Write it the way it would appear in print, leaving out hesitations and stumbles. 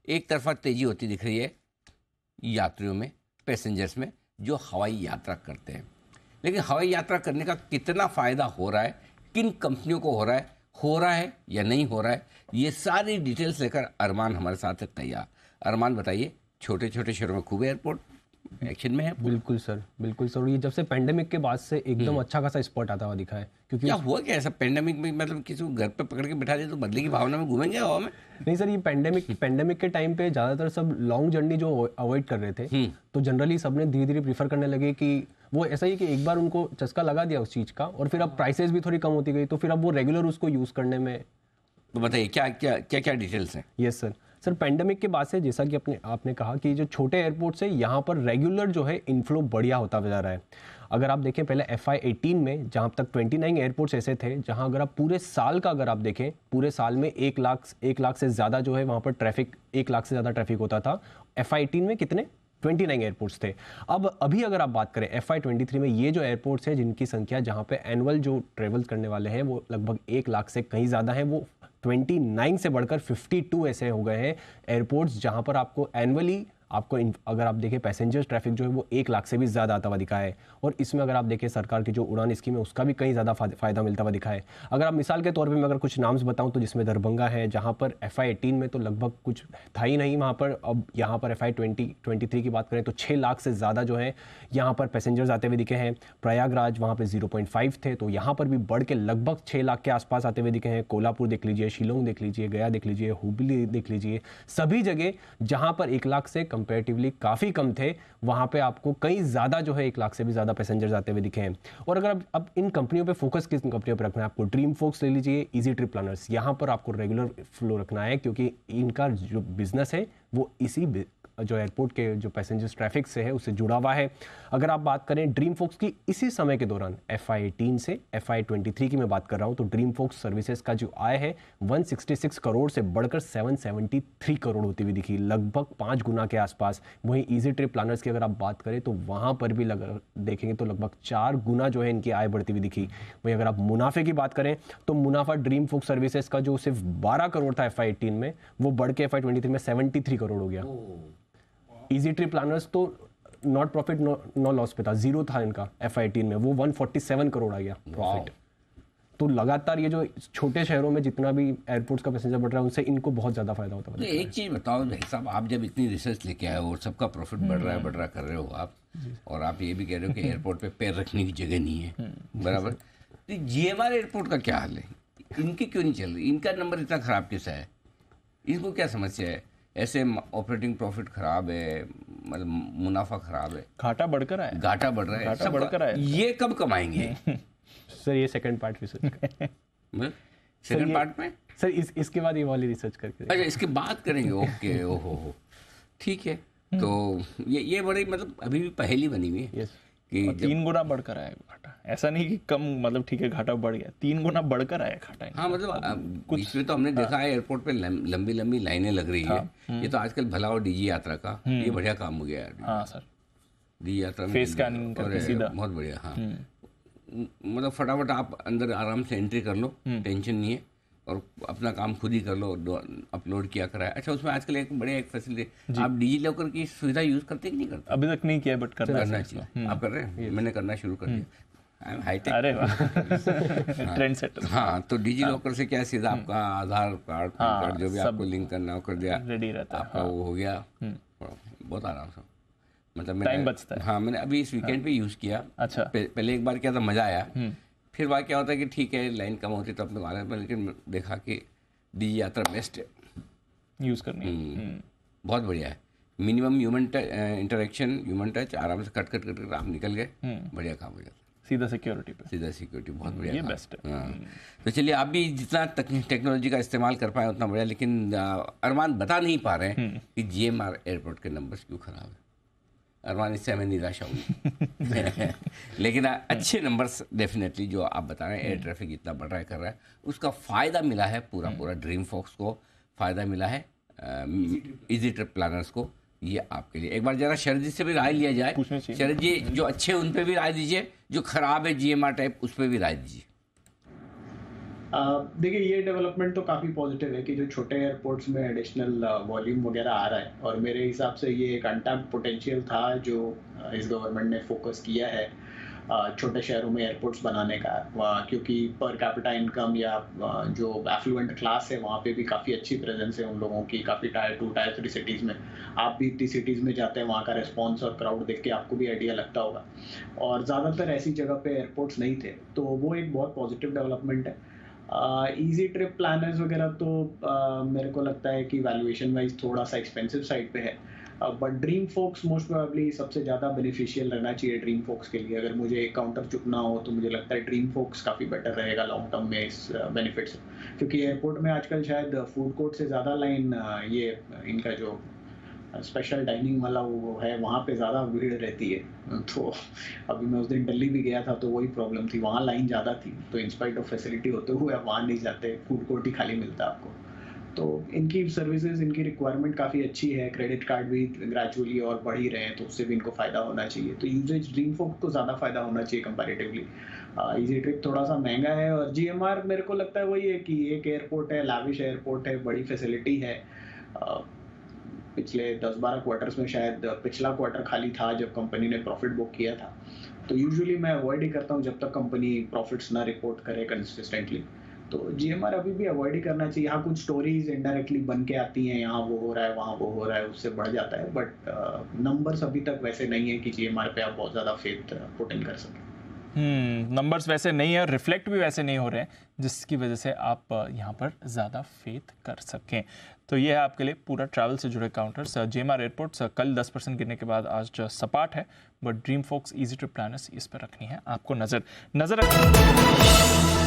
एक तरफा तेजी होती दिख रही है यात्रियों में, पैसेंजर्स में जो हवाई यात्रा करते हैं। लेकिन हवाई यात्रा करने का कितना फ़ायदा हो रहा है, किन कंपनियों को हो रहा है या नहीं हो रहा है, ये सारी डिटेल्स लेकर अरमान हमारे साथ है तैयार। अरमान बताइए, छोटे छोटे शहरों में खूब एयरपोर्ट एक्शन में है। बिल्कुल सर, बिल्कुल सर। ये जब से पेंडेमिक के बाद से एकदम अच्छा खासा स्पॉट आता हुआ दिखा है, क्योंकि क्या हुआ क्या ऐसा पेंडेमिक में, मतलब किसी को घर पे पकड़ के बिठा दे तो बदले की भावना में घूमेंगे हवा में? नहीं सर, ये पेंडेमिक के टाइम पे ज़्यादातर सब लॉन्ग जर्नी जो अवॉइड कर रहे थे, तो जनरली सबने धीरे धीरे प्रीफर करने लगे कि वो ऐसा ही कि एक बार उनको चस्का लगा दिया उस चीज़ का, और फिर अब प्राइसेस भी थोड़ी कम होती गई, तो फिर अब वो रेगुलर उसको यूज़ करने में। तो बताइए क्या क्या क्या क्या डिटेल्स हैं? यस सर, पेंडेमिक के बाद से जैसा कि आपने कहा कि जो छोटे एयरपोर्ट से यहाँ पर रेगुलर जो है इनफ्लो बढ़िया होता जा रहा है। अगर आप देखें पहले FY18 में जहाँ तक 29 एयरपोर्ट्स ऐसे थे जहाँ अगर आप पूरे साल का अगर आप देखें, पूरे साल में 1 लाख से ज़्यादा जो है वहाँ पर ट्रैफिक, 1 लाख से ज़्यादा ट्रैफिक होता था। FY18 में कितने 29 एयरपोर्ट्स थे। अब अभी अगर आप बात करें FY23 में, ये जो एयरपोर्ट्स हैं जिनकी संख्या जहाँ पे एनुअल जो ट्रेवल करने वाले हैं वो लगभग 1 लाख से कहीं ज़्यादा है, वो 29 से बढ़कर 52 ऐसे हो गए हैं एयरपोर्ट्स जहाँ पर आपको एनुअली आपको अगर आप देखें पैसेंजर्स ट्रैफिक जो है वो 1 लाख से भी ज़्यादा आता हुआ दिखा है। और इसमें अगर आप देखें सरकार की जो उड़ान स्कीम है उसका भी कहीं ज़्यादा फ़ायदा मिलता हुआ दिखा है। अगर आप मिसाल के तौर पे मैं अगर कुछ नाम्स बताऊं तो जिसमें दरभंगा है, जहां पर FY18 में तो लगभग कुछ था ही नहीं वहां पर। अब यहां पर FY23 की बात करें तो 6 लाख से ज़्यादा जो है यहाँ पर पैसेंजर्स आते हुए दिखे हैं। प्रयागराज वहाँ पर 0.5 थे, तो यहाँ पर भी बढ़ के लगभग 6 लाख के आसपास आते हुए दिखे हैं। कोल्हापुर देख लीजिए, शिलोंग देख लीजिए, गया देख लीजिए, हुबली देख लीजिए, सभी जगह जहाँ पर 1 लाख से कंपेरेटिवली काफ़ी कम थे वहां पे आपको कहीं ज्यादा जो है 1 लाख से भी ज्यादा पैसेंजर्स आते हुए दिखे हैं। और अगर अब इन कंपनियों पे फोकस किस कंपनियों पे रखना है आपको, ड्रीम फोक्स ले लीजिए, इजी ट्रिप प्लानर्स, यहां पर आपको रेगुलर फ्लो रखना है क्योंकि इनका जो बिजनेस है वो इसी जो एयरपोर्ट के जो पैसेंजर्स ट्रैफिक से है उससे जुड़ा हुआ है। अगर आप बात करें ड्रीम फोक्स की, इसी समय के दौरान FY18 से FY23 की मैं बात कर रहा हूं, तो ड्रीम फोक्स सर्विसेज का जो आय है 166 करोड़ से बढ़कर 773 करोड़ होती हुई दिखी, लगभग 5 गुना के आसपास। वहीं इजी ट्रिप प्लानर्स की अगर आप बात करें तो वहां पर भी देखेंगे तो लगभग 4 गुना जो है इनकी आय बढ़ती हुई दिखी। वहीं अगर आप मुनाफे की बात करें तो मुनाफा ड्रीम फोक्स सर्विसेज का जो सिर्फ 12 करोड़ था FY18 में, वो बढ़ के FY23 में 73 करोड़ हो गया। इजी ट्रिप प्लानर्स तो नॉट प्रॉफिट नो लॉस पे था, जीरो था इनका FY18 में, वो 147 करोड़ आ गया प्रॉफिट। तो लगातार ये जो छोटे शहरों में जितना भी एयरपोर्ट्स का पैसेंजर बढ़ रहा है उनसे इनको बहुत ज़्यादा फायदा होता है। तो एक चीज़ बताओ भाई साहब, आप जब इतनी रिसर्च लेके आए हो और सबका प्रॉफिट बढ़ रहा कर रहे हो आप, और आप ये भी कह रहे हो कि एयरपोर्ट पे पैर रखने की जगह नहीं है, बराबर, तो GMR एयरपोर्ट का क्या हाल है? इनकी क्यों नहीं चल रही? इनका नंबर इतना खराब कैसा है? इनको क्या समस्या है? ऐसे ऑपरेटिंग प्रॉफिट खराब है, मतलब मुनाफा खराब है, घाटा बढ़कर आया, घाटा बढ़ रहा है, घाटा बढ़कर आया। ये कब कमाएंगे? सर ये second part research second part में सर इसके बाद ये वाली रिसर्च करके, अच्छा इसके बाद करेंगे, ओके, ओहो ठीक है। तो ये बड़ी मतलब अभी भी पहेली बनी हुई है कि 3 गुना बढ़कर आया घाटा। ऐसा नहीं कि कम, मतलब ठीक है घाटा बढ़ गया, 3 गुना बढ़कर आया घाटा। हाँ मतलब कुछ में तो हमने देखा है एयरपोर्ट पे लंबी लंबी लाइनें लग रही है। ये तो आजकल भला और DG यात्रा का ये बढ़िया काम हो गया है। हाँ सर, DG यात्रा में फेस स्कैनिंग करके सीधा, बहुत बढ़िया। हाँ मतलब फटाफट आप अंदर आराम से एंट्री कर लो, टेंशन नहीं है, और अपना काम खुद ही कर लो, अपलोड किया कराया। अच्छा उसमें आजकल एक बढ़िया एक फैसिलिटी, आप डिजी लॉकर की सुविधा यूज करते कि नहीं करते? अभी तक नहीं किया बट करना चाहिए। आप कर रहे हैं? मैंने करना शुरू कर दिया, हाईटेक। अरे वाह, ट्रेंड सेटर। हाँ तो डिजी लॉकर से क्या सीधा आपका आधार कार्ड, पैन कार्ड जो भी आपको लिंक करना हो कर दिया, रेडी रहता है, आपका वो हो गया बहुत आराम से, मतलब टाइम बचता है। हाँ मैंने अभी इस वीकेंड पे यूज किया। अच्छा, पहले एक बार किया था, मजा आया। फिर वहाँ क्या होता है कि ठीक है लाइन कम होती तो अपने वाले पर, लेकिन देखा कि DG यात्रा बेस्ट है, यूज करनी है। बहुत बढ़िया है। Minimum human interaction, human touch, आराम से कट कट कट आप निकल गए, बढ़िया काम हो जाता है। सीधा सिक्योरिटी पे, सीधा सिक्योरिटी, बहुत बढ़िया, ये बेस्ट है। हाँ तो चलिए आप भी जितना टेक्नोलॉजी का इस्तेमाल कर पाए उतना बढ़िया। लेकिन अरमान बता नहीं पा रहे हैं कि GMR एयरपोर्ट के नंबर्स क्यों खराब है। अरमान इससे हमें निराशा हुई लेकिन अच्छे नंबर्स डेफिनेटली जो आप बता रहे हैं, एयर ट्रैफिक इतना बढ़ रहा है कर रहा है, उसका फ़ायदा मिला है पूरा ड्रीम फॉक्स को, फ़ायदा मिला है इजी ट्रिप प्लानर्स को। ये आपके लिए एक बार जरा शरद जी से भी राय लिया जाए। शरद जी जो अच्छे उन पे भी राय दीजिए, जो खराब है GMR टाइप उस पर भी राय दीजिए। देखिए ये डेवलपमेंट तो काफ़ी पॉजिटिव है कि जो छोटे एयरपोर्ट्स में एडिशनल वॉल्यूम वगैरह आ रहा है, और मेरे हिसाब से ये एक अनटैप्ड पोटेंशियल था जो इस गवर्नमेंट ने फोकस किया है छोटे शहरों में एयरपोर्ट्स बनाने का, क्योंकि पर कैपिटा इनकम या जो एफ्लुएंट क्लास है वहाँ पे भी काफ़ी अच्छी प्रेजेंस है उन लोगों की, काफ़ी टायर 2 टायर 3 सिटीज़ में। आप भी इतनी सिटीज़ में जाते हैं, वहाँ का रिस्पॉन्स और क्राउड देख के आपको भी आइडिया लगता होगा, और ज़्यादातर ऐसी जगह पे एयरपोर्ट्स नहीं थे, तो वो एक बहुत पॉजिटिव डेवलपमेंट है। ईजी ट्रिप प्लानर्स वगैरह तो मेरे को लगता है कि वैल्यूएशन वाइज थोड़ा सा एक्सपेंसिव साइड पे है, but Dream Folks most probably सबसे ज़्यादा बेनिफिशियल रहना चाहिए ड्रीम फोक्स के लिए। अगर मुझे एक काउंटर चुकना हो तो मुझे लगता है ड्रीम फोक्स काफ़ी बेटर रहेगा लॉन्ग टर्म में इस बेनिफिट से, क्योंकि एयरपोर्ट में आजकल शायद फूड कोर्ट से ज़्यादा लाइन ये इनका जो स्पेशल डाइनिंग वाला वो है वहाँ पे ज़्यादा भीड़ रहती है। तो अभी मैं उस दिन दिल्ली भी गया था तो वही प्रॉब्लम थी, वहाँ लाइन ज़्यादा थी, तो इंस्पाइट ऑफ फैसिलिटी होते हुए आप वहाँ नहीं जाते, फूड कोर्ट ही खाली मिलता आपको। तो इनकी सर्विसेज, इनकी रिक्वायरमेंट काफ़ी अच्छी है, क्रेडिट कार्ड भी ग्रेजुअली और बढ़ ही रहे हैं, तो उससे भी इनको फ़ायदा होना चाहिए। तो यूजेज ड्रीम फोक को ज़्यादा फ़ायदा होना चाहिए कंपैरेटिवली। ईजी ट्रिप थोड़ा सा महंगा है, और जीएमआर मेरे को लगता है वही है कि एक एयरपोर्ट है, लाविश एयरपोर्ट है, बड़ी फैसिलिटी है। पिछले 10-12 क्वार्टर्स में शायद पिछला क्वार्टर खाली था जब कंपनी ने प्रॉफिट बुक किया था, तो यूजुअली मैं अवॉइड ही करता हूँ जब तक कंपनी प्रॉफिट्स ना रिपोर्ट करे कंसिस्टेंटली। तो जीएमआर अभी भी अवॉइड ही करना चाहिए। यहाँ कुछ स्टोरीज इनडायरेक्टली बन के आती हैं, यहाँ वो हो रहा है, वहाँ वो हो रहा है, उससे बढ़ जाता है, बट नंबर्स अभी तक वैसे नहीं है कि जीएमआर पे आप बहुत ज़्यादा फेथ पुट इन कर सकें। नंबर्स वैसे नहीं है और रिफ्लेक्ट भी वैसे नहीं हो रहे हैं जिसकी वजह से आप यहाँ पर ज़्यादा फेथ कर सकें। तो ये है आपके लिए पूरा ट्रैवल से जुड़े काउंटर्स। जीएमआर एयरपोर्ट्स कल 10% गिरने के बाद आज सपाट है, but Dream Folks Easy Trip Planners इस पर रखनी है आपको नज़र रखनी।